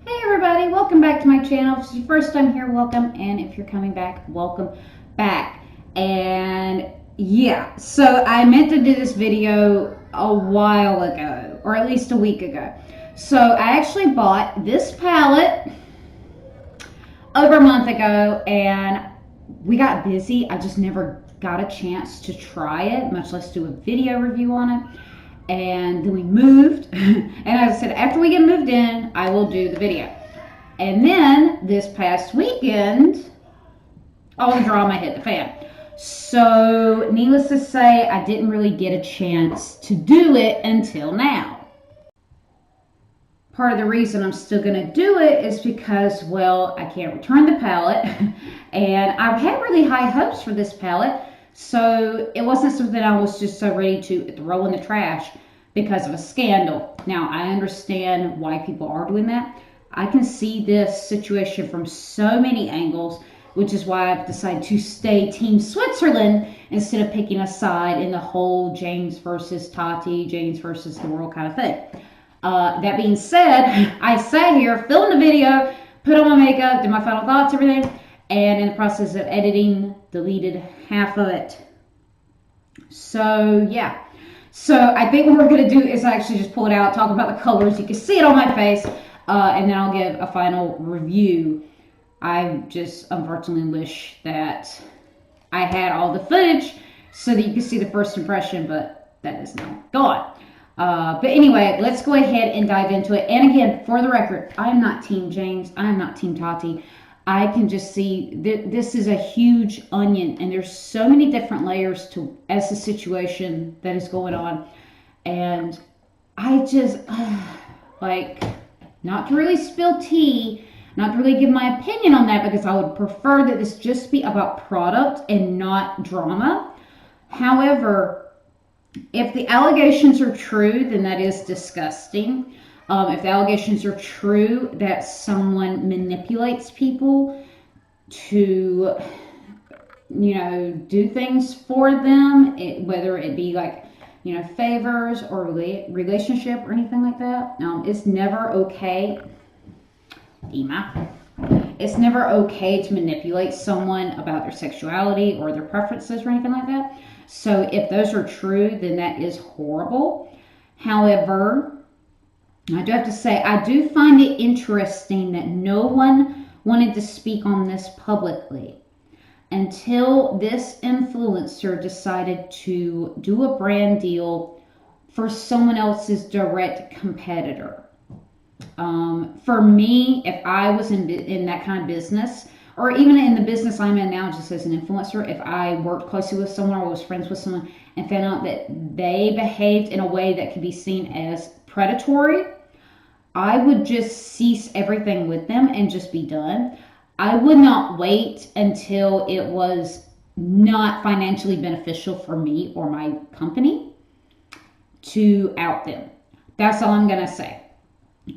Hey everybody, welcome back to my channel. If it's your first time here, welcome, and if you're coming back, welcome back. And yeah, so I meant to do this video a while ago, or at least a week ago. So I actually bought this palette over a month ago, and we got busy. I just never got a chance to try it, much less do a video review on it. And then we moved, and as I said, after we get moved in, I will do the video. And then this past weekend, all the drama hit the fan. So needless to say, I didn't really get a chance to do it until now. Part of the reason I'm still going to do it is because, well, I can't return the palette, and I've had really high hopes for this palette. So it wasn't something I was just so ready to throw in the trash because of a scandal. Now, I understand why people are doing that. I can see this situation from so many angles, which is why I've decided to stay Team Switzerland instead of picking a side in the whole James versus Tati, James versus the world kind of thing. That being said, I sat here, filmed a video, put on my makeup, did my final thoughts, everything, and in the process of editing, deleted half of it. So yeah, so I think what we're going to do is actually just pull it out, talk about the colors. You can see it on my face, and then I'll give a final review. I just unfortunately wish that I had all the footage so that you can see the first impression, but that is now gone. But anyway, let's go ahead and dive into it. And again, for the record, I am not Team James. I am not Team Tati. I can just see that this is a huge onion, and there's so many different layers to as the situation that is going on. And I just, like, not to really spill tea, not to really give my opinion on that, because I would prefer that this just be about product and not drama. However, if the allegations are true, then that is disgusting. If the allegations are true that someone manipulates people to, do things for them, whether it be like, favors or relationship or anything like that, it's never okay. It's never okay to manipulate someone about their sexuality or their preferences or anything like that. So if those are true, then that is horrible. However, I do have to say, I do find it interesting that no one wanted to speak on this publicly until this influencer decided to do a brand deal for someone else's direct competitor. For me, if I was in that kind of business, or even in the business I'm in now just as an influencer, if I worked closely with someone or was friends with someone and found out that they behaved in a way that could be seen as predatory, I would just cease everything with them and just be done. I would not wait until it was not financially beneficial for me or my company to out them. That's all I'm going to say.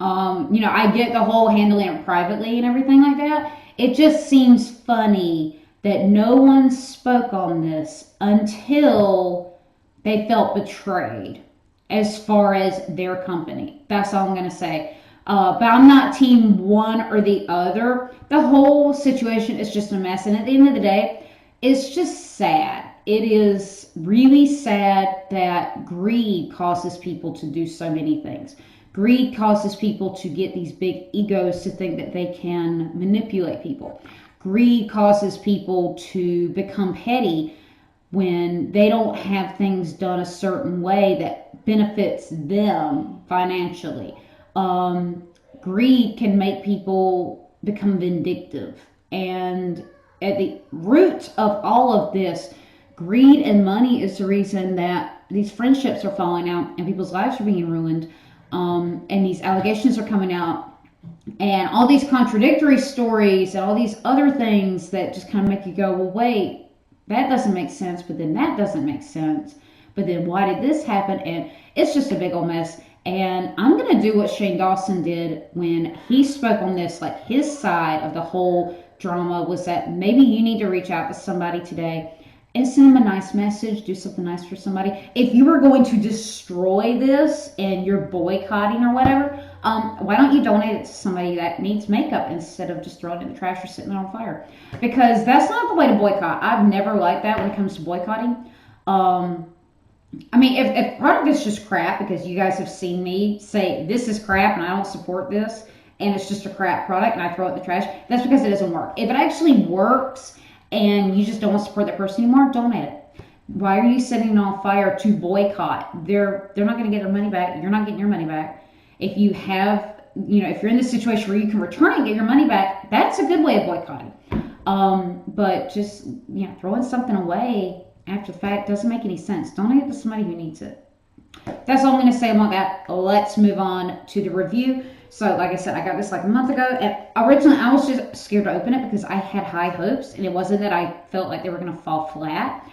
I get the whole handling it privately and everything like that. It just seems funny that no one spoke on this until they felt betrayed as far as their company. That's all I'm going to say. But I'm not team one or the other. The whole situation is just a mess. And at the end of the day, it's just sad. It is really sad that greed causes people to do so many things. Greed causes people to get these big egos to think that they can manipulate people. Greed causes people to become petty when they don't have things done a certain way that benefits them financially. Greed can make people become vindictive. And at the root of all of this, greed and money is the reason that these friendships are falling out and people's lives are being ruined. And these allegations are coming out, and all these contradictory stories and all these other things that just kind of make you go, well, wait, that doesn't make sense, but then that doesn't make sense, but then why did this happen? And it's just a big old mess. And I'm going to do what Shane Dawson did when he spoke on this, like his side of the whole drama was that maybe you need to reach out to somebody today and send them a nice message, do something nice for somebody. If you were going to destroy this and you're boycotting or whatever, why don't you donate it to somebody that needs makeup instead of just throwing it in the trash or setting it on fire? Because that's not the way to boycott. I've never liked that when it comes to boycotting. I mean, if product is just crap, because you guys have seen me say this is crap and I don't support this, and it's just a crap product and I throw it in the trash, that's because it doesn't work. If it actually works and you just don't want to support that person anymore, donate it. Why are you setting it on fire to boycott? They're not going to get their money back. You're not getting your money back. If you have, if you're in this situation where you can return it and get your money back, that's a good way of boycotting. But just, throwing something away after the fact doesn't make any sense. Donate it to somebody who needs it. That's all I'm going to say about that. Let's move on to the review. So, like I said, I got this like a month ago. And originally, I was just scared to open it because I had high hopes. And it wasn't that I felt like they were going to fall flat.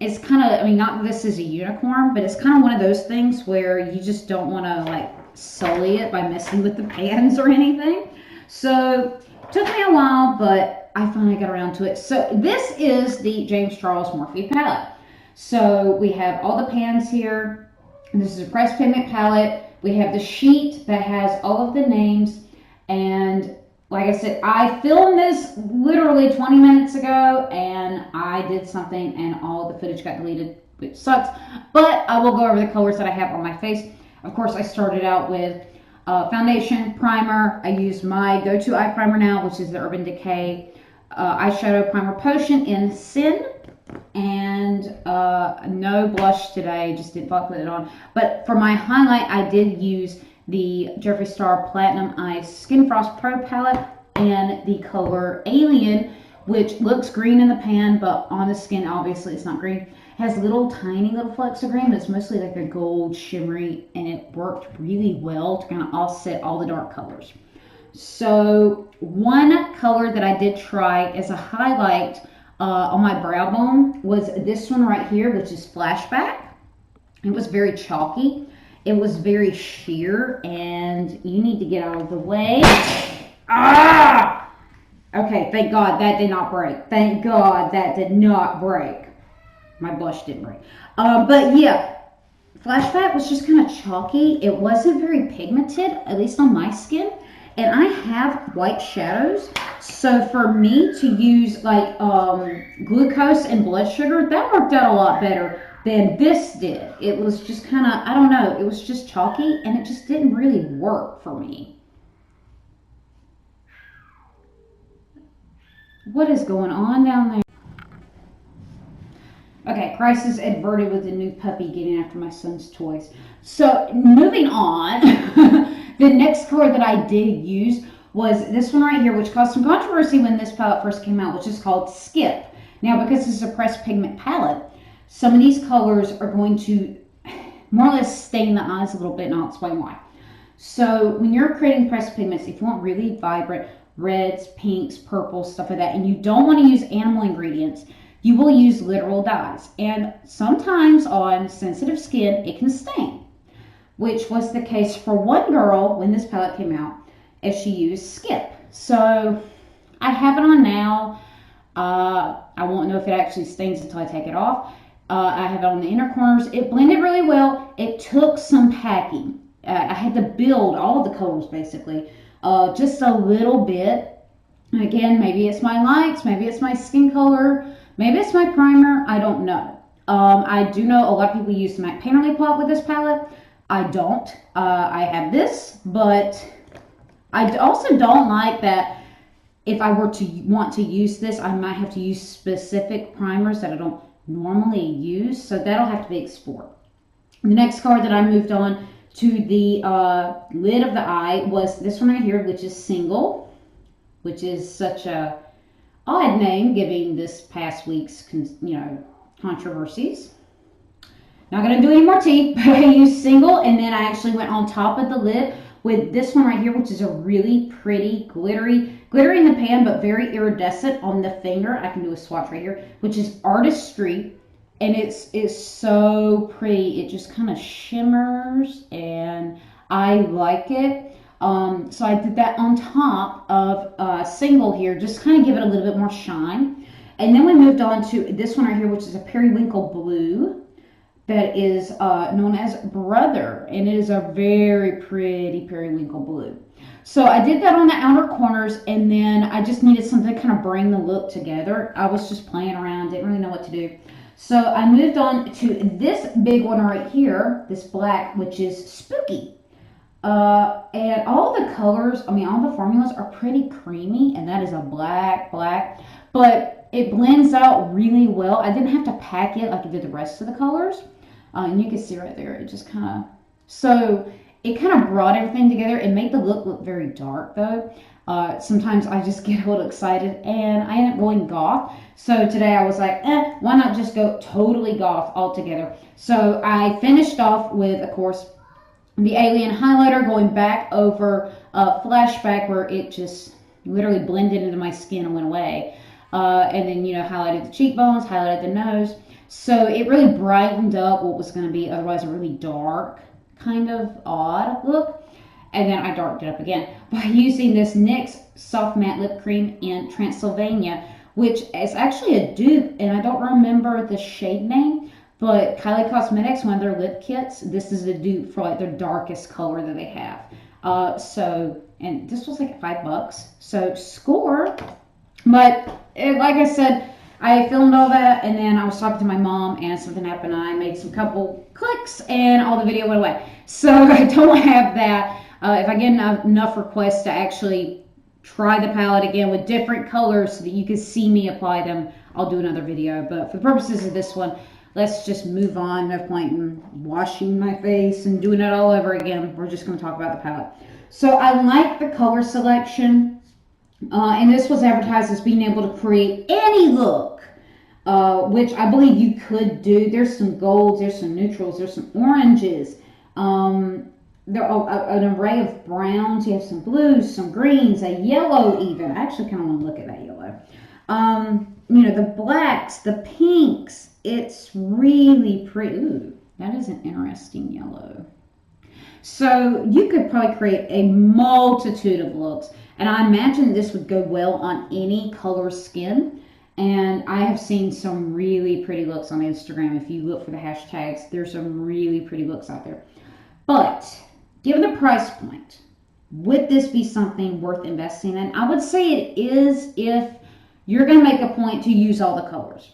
It's kind of, not that this is a unicorn, but it's kind of one of those things where you just don't want to like sully it by messing with the pans or anything. So, it took me a while, but I finally got around to it. So, this is the James Charles Morphe Palette. So, we have all the pans here. This is a pressed pigment palette. We have the sheet that has all of the names. And like I said, I filmed this literally 20 minutes ago, and I did something and all the footage got deleted, which sucks. But I will go over the colors that I have on my face. Of course, I started out with foundation, primer. I used my go-to eye primer now, which is the Urban Decay eyeshadow primer potion in Sin. And no blush today, just didn't fuck with it on. But for my highlight, I did use the Jeffree Star Platinum Ice Skin Frost Pro palette and the color Alien, which looks green in the pan, but on the skin, obviously it's not green. It has tiny little flecks of green, but it's mostly like a gold shimmery, and it worked really well to kind of offset all the dark colors. So one color that I did try as a highlight on my brow bone was this one right here, which is Flashback. It was very chalky. It was very sheer, and you need to get out of the way. Ah! Okay, thank God that did not break. Thank God that did not break. My blush didn't break. But yeah, Flashback was just kind of chalky. It wasn't very pigmented, at least on my skin. And I have white shadows, so for me to use like glucose and blood sugar, that worked out a lot better than this did. It was just kind of, I don't know, it was just chalky, and it just didn't really work for me. What is going on down there? Okay, crisis averted with the new puppy getting after my son's toys. So, moving on, the next color that I did use was this one right here, which caused some controversy when this palette first came out, which is called Skip. Now, because this is a pressed pigment palette, some of these colors are going to more or less stain the eyes a little bit, and I'll explain why. So, when you're creating pressed pigments, if you want really vibrant reds, pinks, purples, stuff like that, and you don't want to use animal ingredients, you will use literal dyes. And sometimes on sensitive skin, it can stain, which was the case for one girl when this palette came out, as she used Skip. So I have it on now. I won't know if it actually stains until I take it off. I have it on the inner corners. It blended really well. It took some packing. I had to build all of the colors basically, just a little bit. Again, maybe it's my lights, maybe it's my skin color, maybe it's my primer, I don't know. I do know a lot of people use the matte painterly pot with this palette. I don't. I have this, but I also don't like that if I were to want to use this, I might have to use specific primers that I don't normally use, so that'll have to be explored. The next color that I moved on to the lid of the eye was this one right here, which is Single, which is such a odd name given this past week's controversies. Not going to do any more tea, but I used Single, and then I actually went on top of the lid with this one right here, which is a really pretty glittery in the pan, but very iridescent on the finger. I can do a swatch right here, which is Artistry, and it's so pretty. It just kind of shimmers, and I like it. So I did that on top of Single here, just kind of give it a little bit more shine. And then we moved on to this one right here, which is a Periwinkle Blue. that is known as Brother, and it is a very pretty periwinkle blue. So I did that on the outer corners, and then I just needed something to kind of bring the look together. I was just playing around, didn't really know what to do. So I moved on to this big one right here, this black, which is Spooky. And all the colors, I mean, all the formulas are pretty creamy, and that is a black, but it blends out really well. I didn't have to pack it like I did the rest of the colors. And you can see right there, it just kind of, so it kind of brought everything together. It made the look very dark though. Sometimes I just get a little excited and I end up going goth. So today I was like, why not just go totally goth altogether? So I finished off with, of course, the Alien highlighter, going back over Flashback, where it just literally blended into my skin and went away. And then, you know, highlighted the cheekbones, highlighted the nose. So it really brightened up what was going to be otherwise a really dark, kind of odd look. And then I darkened it up again by using this NYX Soft Matte Lip Cream in Transylvania, which is actually a dupe, and I don't remember the shade name, but Kylie Cosmetics, one of their lip kits, this is a dupe for like their darkest color that they have. And this was like $5, so score. But like I said, I filmed all that, and then I was talking to my mom, and something happened, and I made some couple clicks, and all the video went away. So I don't have that. If I get enough requests to actually try the palette again with different colors so that you can see me apply them, I'll do another video. But for the purposes of this one, let's just move on. No point in washing my face and doing it all over again. We're just going to talk about the palette. So I like the color selection. And this was advertised as being able to create any look, which I believe you could do. There's some golds, there's some neutrals, there's some oranges. There are an array of browns. You have some blues, some greens, a yellow even. I actually kind of want to look at that yellow. You know, the blacks, the pinks. It's really pretty. Ooh, that is an interesting yellow. So you could probably create a multitude of looks. And I imagine this would go well on any color skin. And I have seen some really pretty looks on Instagram. If you look for the hashtags, there's some really pretty looks out there. But given the price point, would this be something worth investing in? I would say it is if you're going to make a point to use all the colors.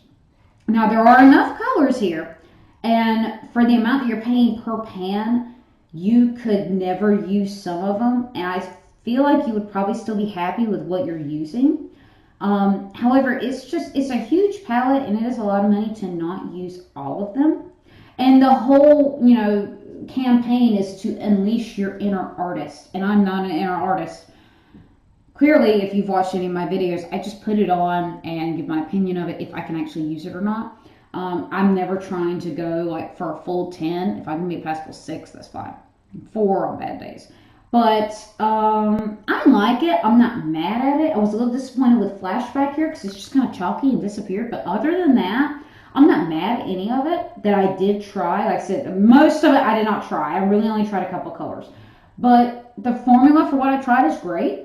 Now, there are enough colors here, and for the amount that you're paying per pan, you could never use some of them, and I feel like you would probably still be happy with what you're using. However, it's a huge palette, and it is a lot of money to not use all of them. And the whole, you know, campaign is to unleash your inner artist, and I'm not an inner artist. Clearly, if you've watched any of my videos, I just put it on and give my opinion of it, if I can actually use it or not. I'm never trying to go like for a full 10. If I can be past 6, that's fine. 4 on bad days. But I like it. I'm not mad at it. I was a little disappointed with Flashback here because it's just kind of chalky and disappeared. But other than that, I'm not mad at any of it that I did try. Like I said, most of it I did not try. I really only tried a couple colors. But the formula for what I tried is great.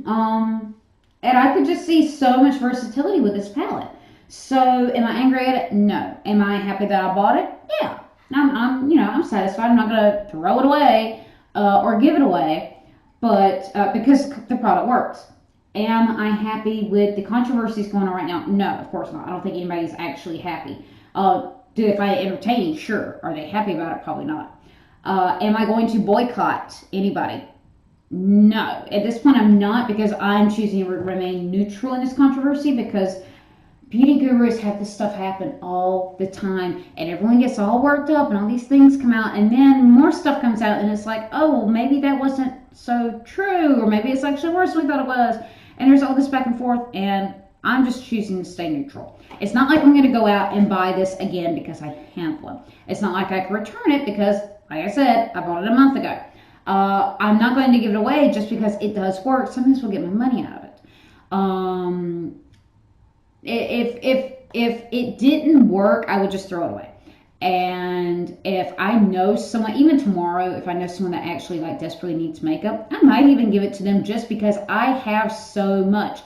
And I could just see so much versatility with this palette. So, am I angry at it? No. Am I happy that I bought it? Yeah. I'm satisfied. I'm not going to throw it away or give it away, but because the product works. Am I happy with the controversies going on right now? No, of course not. I don't think anybody's actually happy. Do they find it entertaining? Sure. Are they happy about it? Probably not. Am I going to boycott anybody? No. At this point, I'm not, because I'm choosing to remain neutral in this controversy, because beauty gurus have this stuff happen all the time, and everyone gets all worked up, and all these things come out, and then more stuff comes out, and it's like, oh, maybe that wasn't so true, or maybe it's actually worse than we thought it was, and there's all this back and forth, and I'm just choosing to stay neutral. It's not like I'm going to go out and buy this again because I have one. It's not like I can return it because, like I said, I bought it a month ago. I'm not going to give it away just because it does work. Sometimes we'll get my money out of it. If it didn't work, I would just throw it away. And if I know someone, even tomorrow, if I know someone that actually like desperately needs makeup, I might even give it to them just because I have so much.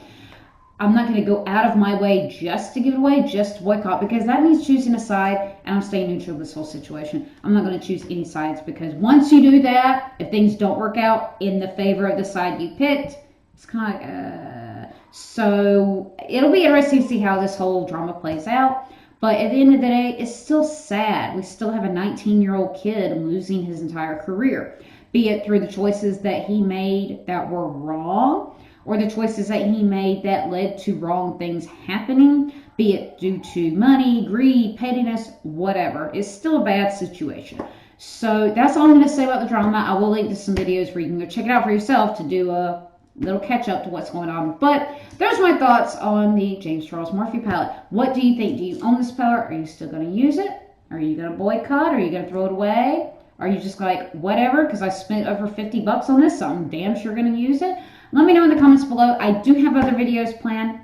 I'm not going to go out of my way just to give it away, just to boycott, because that means choosing a side, and I'm staying neutral in this whole situation. I'm not going to choose any sides, because once you do that, if things don't work out in the favor of the side you picked, it's kind of like, So it'll be interesting to see how this whole drama plays out. But at the end of the day, it's still sad. We still have a 19-year-old kid losing his entire career, be it through the choices that he made that were wrong, or the choices that he made that led to wrong things happening, be it due to money, greed, pettiness, whatever. It's still a bad situation. So that's all I'm going to say about the drama. I will link to some videos where you can go check it out for yourself to do a little catch up to what's going on. But there's my thoughts on the James Charles Morphe palette. What do you think? Do you own this palette? Are you still going to use it? Are you going to boycott? Are you going to throw it away? Are you just like, whatever, because I spent over 50 bucks on this, so I'm damn sure going to use it? Let me know in the comments below. I do have other videos planned.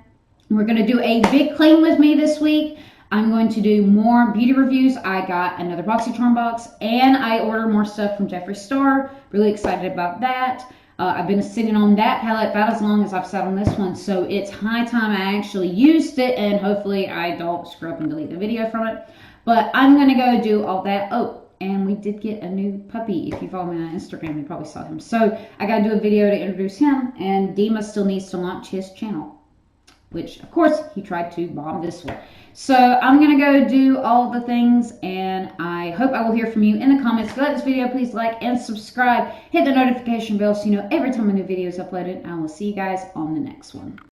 We're going to do a big clean with me this week. I'm going to do more beauty reviews. I got another BoxyCharm box, and I ordered more stuff from Jeffree Star. Really excited about that. I've been sitting on that palette about as long as I've sat on this one, so it's high time I actually used it, and hopefully I don't screw up and delete the video from it. But I'm going to go do all that. Oh, and we did get a new puppy. If you follow me on Instagram, you probably saw him. So I got to do a video to introduce him, and Dima still needs to launch his channel, which, of course, he tried to bomb this one. So I'm going to go do all the things, and I hope I will hear from you in the comments. If you like this video, please like and subscribe. Hit the notification bell so you know every time a new video is uploaded. I will see you guys on the next one.